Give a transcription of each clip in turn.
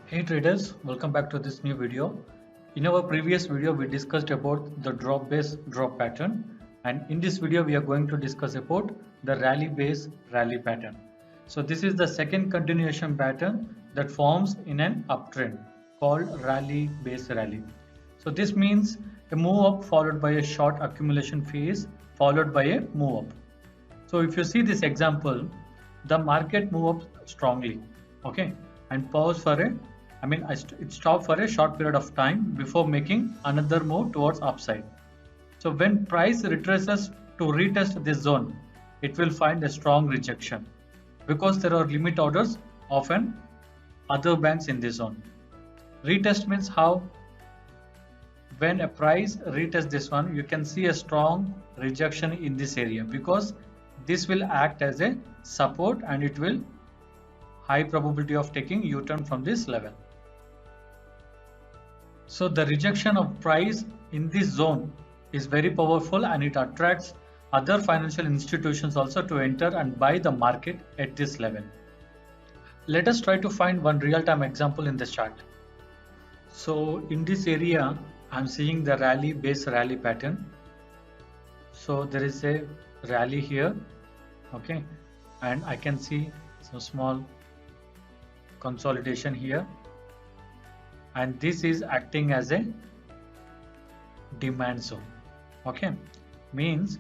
Hey traders, welcome back to this new video. In our previous video, we discussed about the drop based drop pattern, and in this video, we are going to discuss about the rally based rally pattern. So this is the second continuation pattern that forms in an uptrend called rally based rally. So this means a move up followed by a short accumulation phase followed by a move up. So if you see this example, the market move up strongly, okay, and pause for it stopped for a short period of time before making another move towards upside. So when price retraces to retest this zone, it will find a strong rejection because there are limit orders of an other banks in this zone. Retest means how when a price retests this one, you can see a strong rejection in this area because this will act as a support and it will high probability of taking U-turn from this level. So the rejection of price in this zone is very powerful and it attracts other financial institutions also to enter and buy the market at this level. Let us try to find one real-time example in this chart. So in this area, I'm seeing the rally based rally pattern. So there is a rally here, okay, and I can see some small consolidation here, and this is acting as a demand zone, okay, means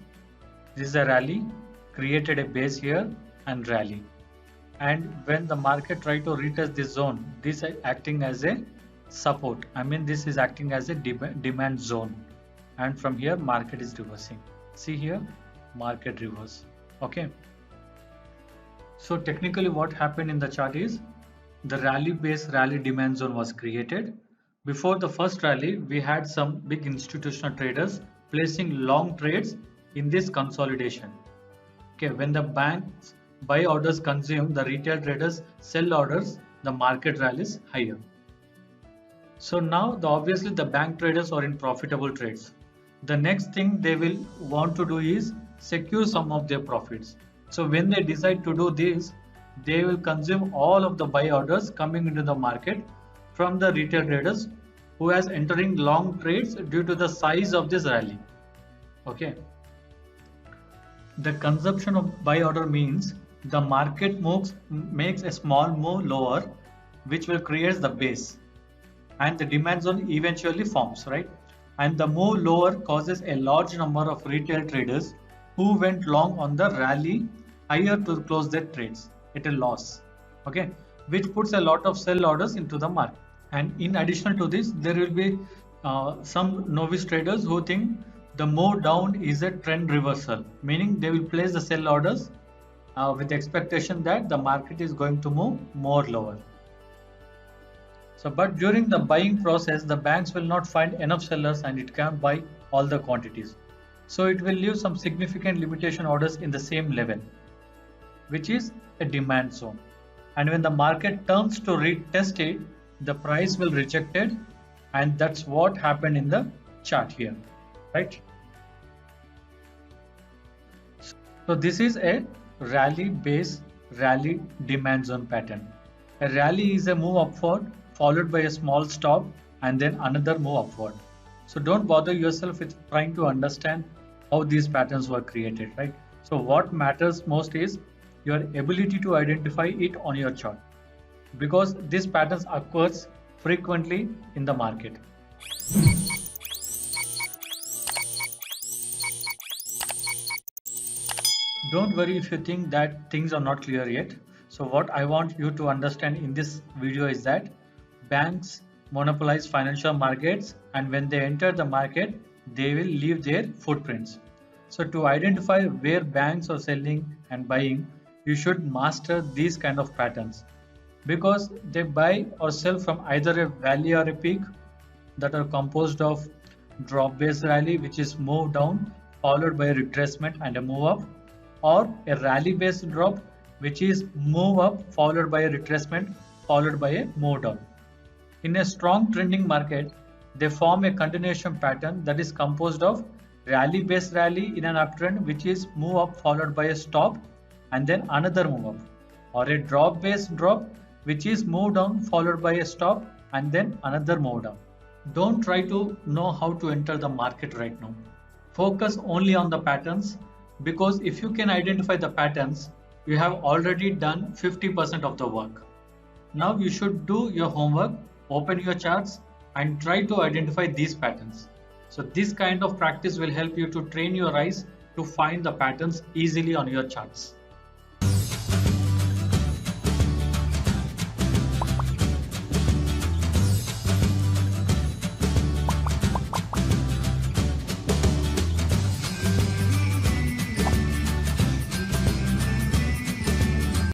this is a rally, created a base here and rally, and when the market try to retest this zone, this is acting as a support. This is acting as a demand zone, and from here market is reversing. See here, market reverse, okay. So technically what happened in the chart is the rally based rally demand zone was created. Before the first rally, we had some big institutional traders placing long trades in this consolidation. Okay, when the banks buy orders consume, the retail traders sell orders, the market rallies higher. So now obviously the bank traders are in profitable trades. The next thing they will want to do is secure some of their profits. So when they decide to do this, they will consume all of the buy orders coming into the market from the retail traders who has entering long trades due to the size of this rally. Okay. The consumption of buy order means the market makes a small move lower, which will create the base, and the demand zone eventually forms, right? And the move lower causes a large number of retail traders who went long on the rally higher to close their trades at a loss, okay, which puts a lot of sell orders into the market. And in addition to this, there will be some novice traders who think the move down is a trend reversal, meaning they will place the sell orders with the expectation that the market is going to move more lower. So, but during the buying process, the banks will not find enough sellers and it can't buy all the quantities. So it will leave some significant limitation orders in the same level, which is a demand zone. And when the market turns to retest it, the price will reject it, and that's what happened in the chart here, right? So this is a rally based rally demand zone pattern. A rally is a move upward followed by a small stop and then another move upward. So don't bother yourself with trying to understand how these patterns were created, right? So what matters most is your ability to identify it on your chart, because these patterns occurs frequently in the market. Don't worry if you think that things are not clear yet. So what I want you to understand in this video is that banks monopolize financial markets, and when they enter the market, they will leave their footprints. So to identify where banks are selling and buying, you should master these kind of patterns, because they buy or sell from either a valley or a peak that are composed of drop based rally, which is move down followed by a retracement and a move up, or a rally based drop, which is move up followed by a retracement followed by a move down. In a strong trending market, they form a continuation pattern that is composed of rally based rally in an uptrend, which is move up followed by a stop and then another move up, or a drop based drop, which is move down followed by a stop and then another move down. Don't try to know how to enter the market right now. Focus only on the patterns, because if you can identify the patterns, you have already done 50% of the work. Now you should do your homework, open your charts and try to identify these patterns. So this kind of practice will help you to train your eyes to find the patterns easily on your charts.